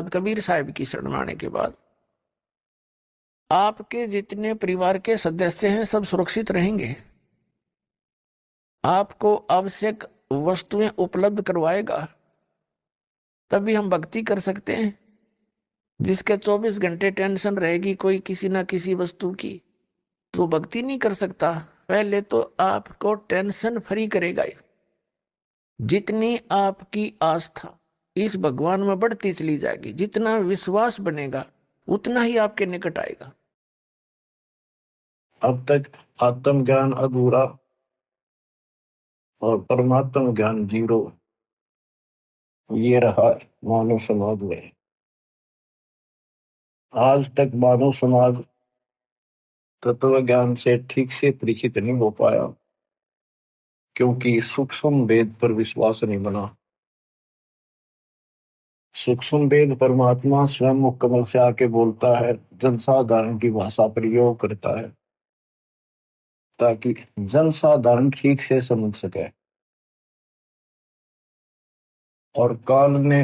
बाद, कबीर साहब की शरण में आने के बाद आपके जितने परिवार के सदस्य हैं सब सुरक्षित रहेंगे। आपको आवश्यक वस्तुएं उपलब्ध करवाएगा, तभी हम भक्ति कर सकते हैं। जिसके 24 घंटे टेंशन रहेगी कोई किसी ना किसी वस्तु की, तो भक्ति नहीं कर सकता। पहले तो आपको टेंशन फ्री करेगा। जितनी आपकी आस्था इस भगवान में बढ़ती चली जाएगी, जितना विश्वास बनेगा, उतना ही आपके निकट आएगा। अब तक आत्मज्ञान अधूरा और परमात्म ज्ञान जीरो, ये रहा मानव समाज में। आज तक मानव समाज तत्व ज्ञान से ठीक से परिचित नहीं हो पाया, क्योंकि सूक्ष्म वेद पर विश्वास नहीं बना। सूक्ष्म वेद परमात्मा स्वयं मुकम्मल से आके बोलता है, जनसाधारण की भाषा प्रयोग करता है, ताकि जनसाधारण ठीक से समझ सके। और काल ने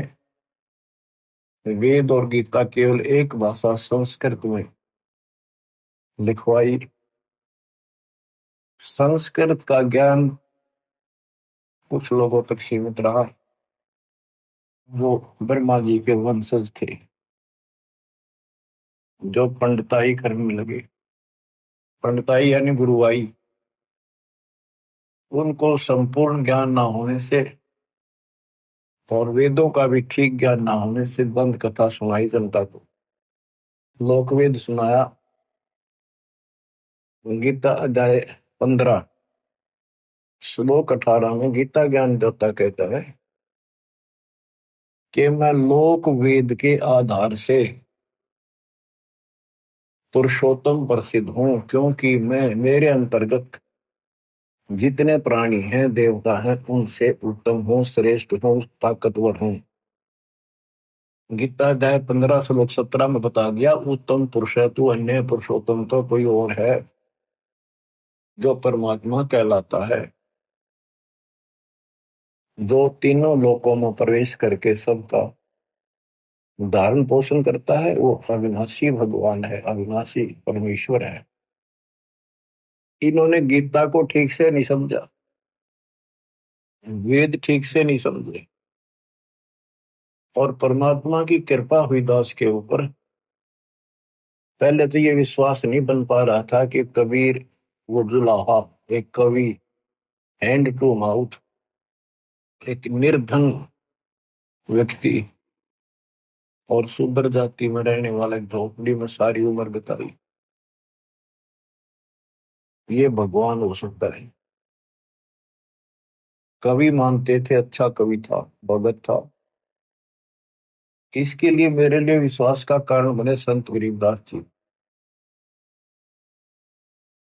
वेद और गीता केवल एक भाषा संस्कृत में लिखवाई। संस्कृत का ज्ञान कुछ लोगों तक सीमित रहा, वो ब्रह्मा जी के वंशज थे जो पंडिताई करने लगे। पंडिताई यानी गुरुवाई। उनको संपूर्ण ज्ञान ना होने से और वेदों का भी ठीक ज्ञान ना होने से दंत कथा सुनाई जनता को। लोकवेद सुनाया। गीता अध्याय 15 श्लोक 18 में गीता ज्ञान देवता कहता है कि मैं लोक वेद के आधार से पुरुषोत्तम प्रसिद्ध हूं, क्योंकि मैं मेरे अंतर्गत जितने प्राणी हैं, देवता हैं, उनसे उत्तम हूं, श्रेष्ठ हूं, ताकतवर हूं। गीता अध्याय 15 श्लोक 17 में बता दिया, उत्तम पुरुष है तू, अन्य पुरुषोत्तम तो कोई और है जो परमात्मा कहलाता है, जो तीनों लोकों में प्रवेश करके सबका धारण पोषण करता है। वो अविनाशी भगवान है, अविनाशी परमेश्वर है। इन्होंने गीता को ठीक से नहीं समझा, वेद ठीक से नहीं समझे, और परमात्मा की कृपा हुई दास के ऊपर। पहले तो ये विश्वास नहीं बन पा रहा था कि कबीर वो जुलाहा, एक कवि, हैंड टू माउथ, एक निर्धन व्यक्ति और शूद्र जाति में रहने वाले झोपड़ी में सारी उम्र बिताई, ये भगवान हो सकता है। कवि मानते थे, अच्छा कवि था, भगत था। इसके लिए मेरे लिए विश्वास का कारण बने संत गरीबदास जी,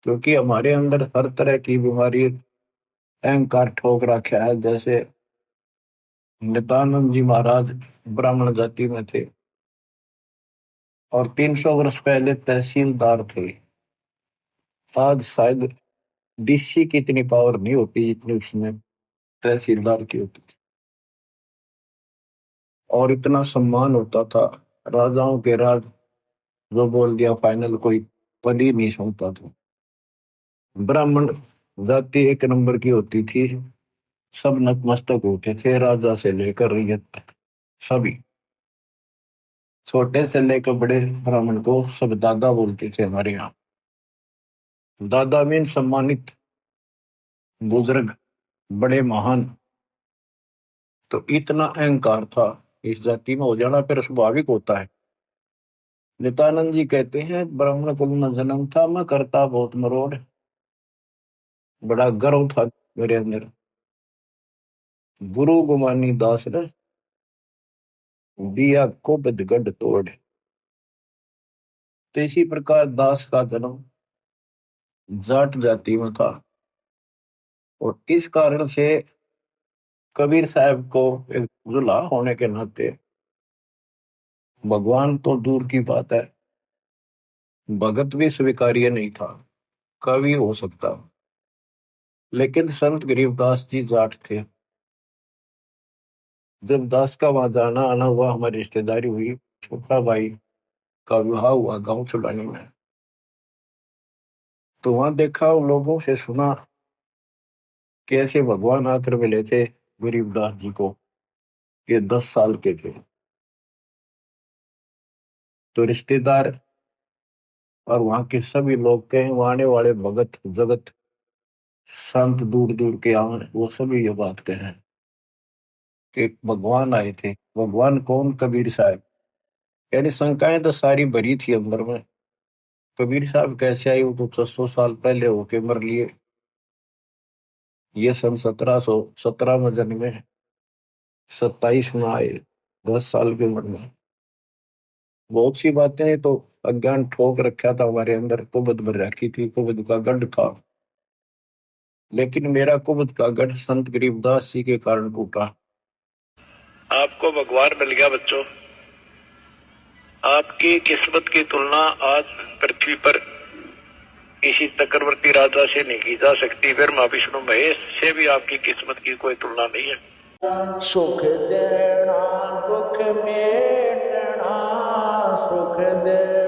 क्योंकि हमारे अंदर हर तरह की बीमारी अहंकार ठोक रखा है। जैसे नित्यानंद जी महाराज ब्राह्मण जाति में थे और 300 वर्ष पहले तहसीलदार थे। आज शायद डीसी की इतनी पावर नहीं होती जितनी उसमें तहसीलदार की होती थी, और इतना सम्मान होता था। राजाओं के राज जो बोल दिया फाइनल, कोई पद ही नहीं सुनता था। ब्राह्मण जाति एक नंबर की होती थी, सब नतमस्तक होते थे, राजा से लेकर रैयत तक। सभी, छोटे से लेकर बड़े ब्राह्मण को सब दादा बोलते थे हमारे यहाँ। दादा मीन सम्मानित, बुजुर्ग, बड़े महान। तो इतना अहंकार था इस जाति में हो जाना फिर स्वाभाविक होता है। नित्यानंद जी कहते हैं, ब्राह्मण कुल में जन्म था, मैं करता बहुत मरोड़, बड़ा गर्व था मेरे अंदर। गुरु गुमानी दास ने दिया को बिदगढ़ तोड़। तो इसी प्रकार दास का जन्म जाट जाति में था, और इस कारण से कबीर साहब को एक जुला होने के नाते, भगवान तो दूर की बात है, भगत भी स्वीकार्य नहीं था। कवि हो सकता, लेकिन संत गरीबदास जी जाट थे। जब दास का वहां जाना आना हुआ, हमारी रिश्तेदारी हुई, छोटा भाई का विवाह हुआ गांव चुलानी में, तो वहां देखा, उन लोगों से सुना कैसे भगवान आकर मिले थे गरीबदास जी को। ये 10 साल के थे। तो रिश्तेदार और वहां के सभी लोग कहें, वहां आने वाले भगत जगत संत दूर दूर के आए, वो सभी ये बात कहें कि भगवान आए थे। भगवान कौन? कबीर साहब। यानी शंकाएं तो सारी भरी थी अंदर में। कबीर साहब कैसे आए? वो तो 600 साल पहले होके मर लिए। ये सन 1717 में जन्मे, 27 में आए, 10 साल की उम्र में। बहुत सी बातें तो अज्ञान ठोक रखा था हमारे अंदर, कुबद भर रखी थी, कुबद का गढ़ था। लेकिन मेरा कुबद का गढ़ संत गरीबदास जी के कारण टूटा। आपको भगवान मिल गया बच्चों। आपकी किस्मत की तुलना आज पृथ्वी पर किसी चक्रवर्ती राजा से नहीं की जा सकती, फिर माँ विष्णु महेश से भी आपकी किस्मत की कोई तुलना नहीं है। सुख देना दुख मेटना, सुख दे